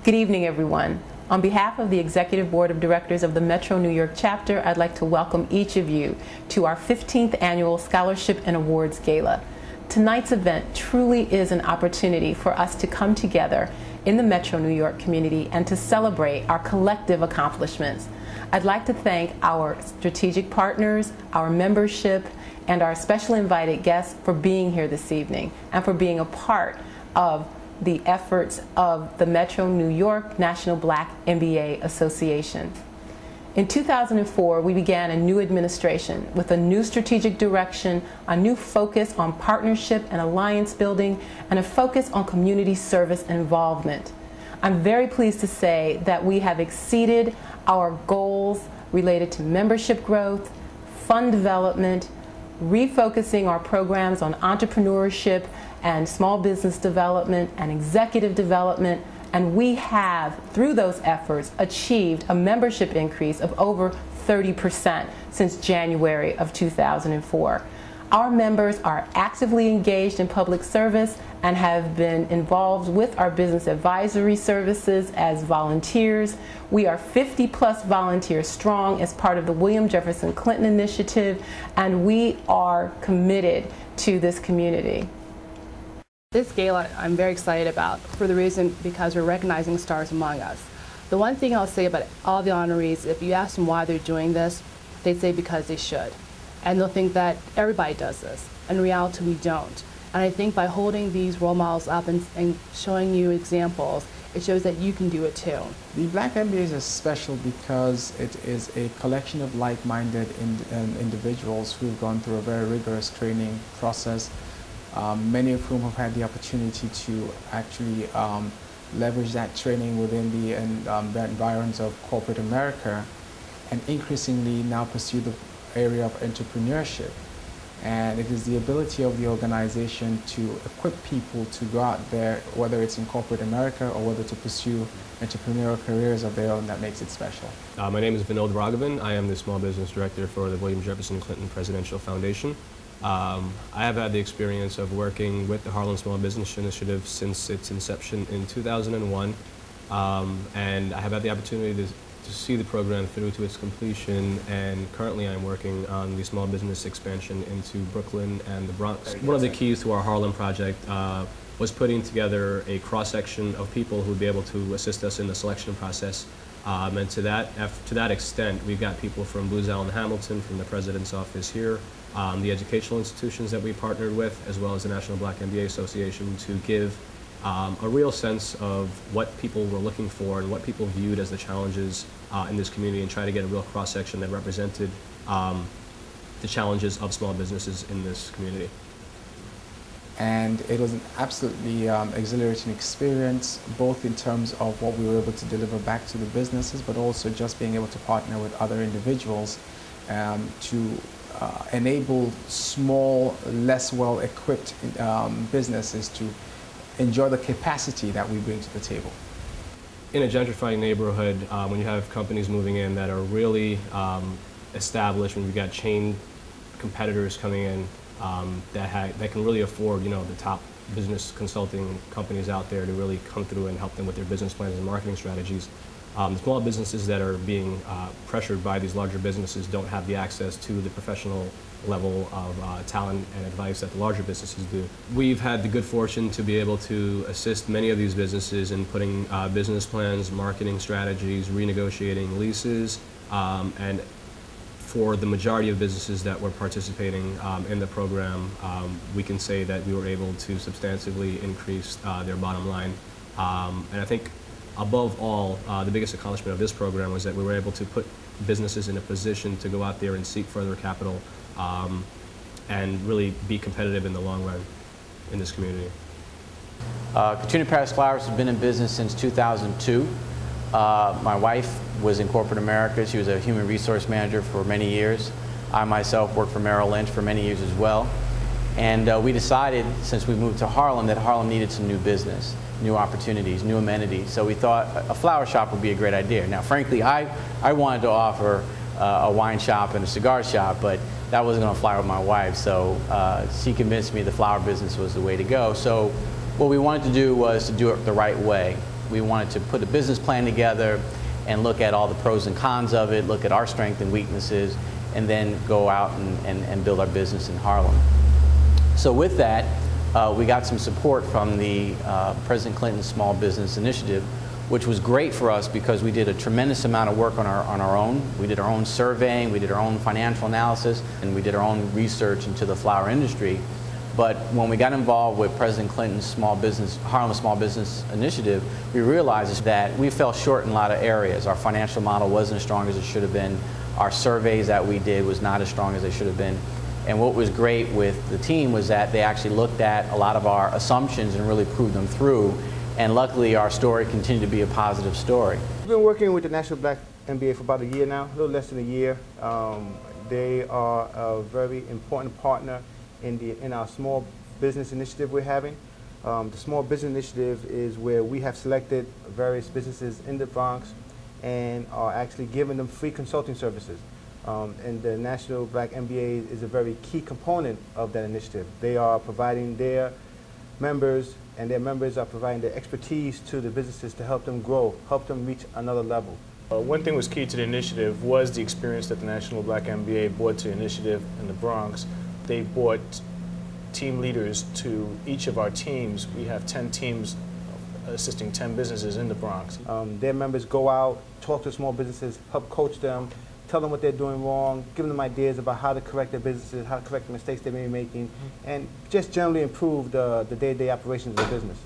Good evening, everyone. On behalf of the Executive Board of Directors of the Metro New York chapter, I'd like to welcome each of you to our 15th Annual Scholarship and Awards Gala. Tonight's event truly is an opportunity for us to come together in the Metro New York community and to celebrate our collective accomplishments. I'd like to thank our strategic partners, our membership, and our special invited guests for being here this evening and for being a part of the efforts of the Metro New York National Black MBA Association. In 2004, we began a new administration with a new strategic direction, a new focus on partnership and alliance building, and a focus on community service involvement. I'm very pleased to say that we have exceeded our goals related to membership growth, fund development, refocusing our programs on entrepreneurship and small business development and executive development, and we have, through those efforts, achieved a membership increase of over 30% since January of 2004. Our members are actively engaged in public service and have been involved with our business advisory services as volunteers. We are 50+ volunteers strong as part of the William Jefferson Clinton Initiative, and we are committed to this community. This gala I'm very excited about for the reason because we're recognizing stars among us. The one thing I'll say about all the honorees, if you ask them why they're doing this, they say because they should. And they'll think that everybody does this. In reality, we don't. And I think by holding these role models up and showing you examples, it shows that you can do it too. The Black MBA is special because it is a collection of like-minded individuals who've gone through a very rigorous training process, many of whom have had the opportunity to actually leverage that training within the environs of corporate America, and increasingly now pursue the area of entrepreneurship. And it is the ability of the organization to equip people to go out there, whether it's in corporate America or whether to pursue entrepreneurial careers of their own, that makes it special. My name is Vinod Raghavan. I am the Small Business Director for the William Jefferson Clinton Presidential Foundation. I have had the experience of working with the Harlem Small Business Initiative since its inception in 2001, and I have had the opportunity to see the program through to its completion, and currently I'm working on the small business expansion into Brooklyn and the Bronx. One of the keys to our Harlem project was putting together a cross-section of people who would be able to assist us in the selection process. And to that extent, we've got people from Booz Allen Hamilton, from the President's office here, the educational institutions that we partnered with, as well as the National Black MBA Association, to give a real sense of what people were looking for and what people viewed as the challenges in this community, and try to get a real cross-section that represented the challenges of small businesses in this community. And it was an absolutely exhilarating experience, both in terms of what we were able to deliver back to the businesses, but also just being able to partner with other individuals to enable small, less well-equipped businesses to enjoy the capacity that we bring to the table. In a gentrifying neighborhood, when you have companies moving in that are really established, when you've got chain competitors coming in that can really afford, the top business consulting companies out there to really come through and help them with their business plans and marketing strategies. The small businesses that are being pressured by these larger businesses don't have the access to the professional level of talent and advice that the larger businesses do. We've had the good fortune to be able to assist many of these businesses in putting business plans, marketing strategies, renegotiating leases, and for the majority of businesses that were participating in the program, we can say that we were able to substantively increase their bottom line. And I think above all, the biggest accomplishment of this program was that we were able to put businesses in a position to go out there and seek further capital and really be competitive in the long run in this community. Katrina Paris Flowers has been in business since 2002. My wife was in corporate America. She was a human resource manager for many years. I myself worked for Merrill Lynch for many years as well. And we decided, since we moved to Harlem, that Harlem needed some new business, new opportunities, new amenities. So we thought a flower shop would be a great idea. Now, frankly, I wanted to offer a wine shop and a cigar shop, but that wasn't going to fly with my wife. So she convinced me the flower business was the way to go. So what we wanted to do was to do it the right way. We wanted to put a business plan together and look at all the pros and cons of it, look at our strengths and weaknesses, and then go out and build our business in Harlem. So with that, we got some support from the President Clinton Small Business Initiative, which was great for us because we did a tremendous amount of work on our own. We did our own surveying, we did our own financial analysis, and we did our own research into the flower industry. But when we got involved with President Clinton's Harlem Small Business Initiative, we realized that we fell short in a lot of areas. Our financial model wasn't as strong as it should have been. Our surveys that we did was not as strong as they should have been. And what was great with the team was that they actually looked at a lot of our assumptions and really proved them through. And luckily, our story continued to be a positive story. We've been working with the National Black MBA for about a year now, a little less than a year. They are a very important partner in our small business initiative we're having. The Small Business Initiative is where we have selected various businesses in the Bronx and are actually giving them free consulting services. And the National Black MBA is a very key component of that initiative. They are providing their members, and their members are providing their expertise to the businesses to help them grow, help them reach another level. One thing was key to the initiative was the experience that the National Black MBA brought to the initiative in the Bronx. They brought team leaders to each of our teams. We have 10 teams assisting 10 businesses in the Bronx. Their members go out, talk to small businesses, help coach them, tell them what they're doing wrong, give them ideas about how to correct their businesses, how to correct the mistakes they may be making, and just generally improve the day-to-day operations of the business.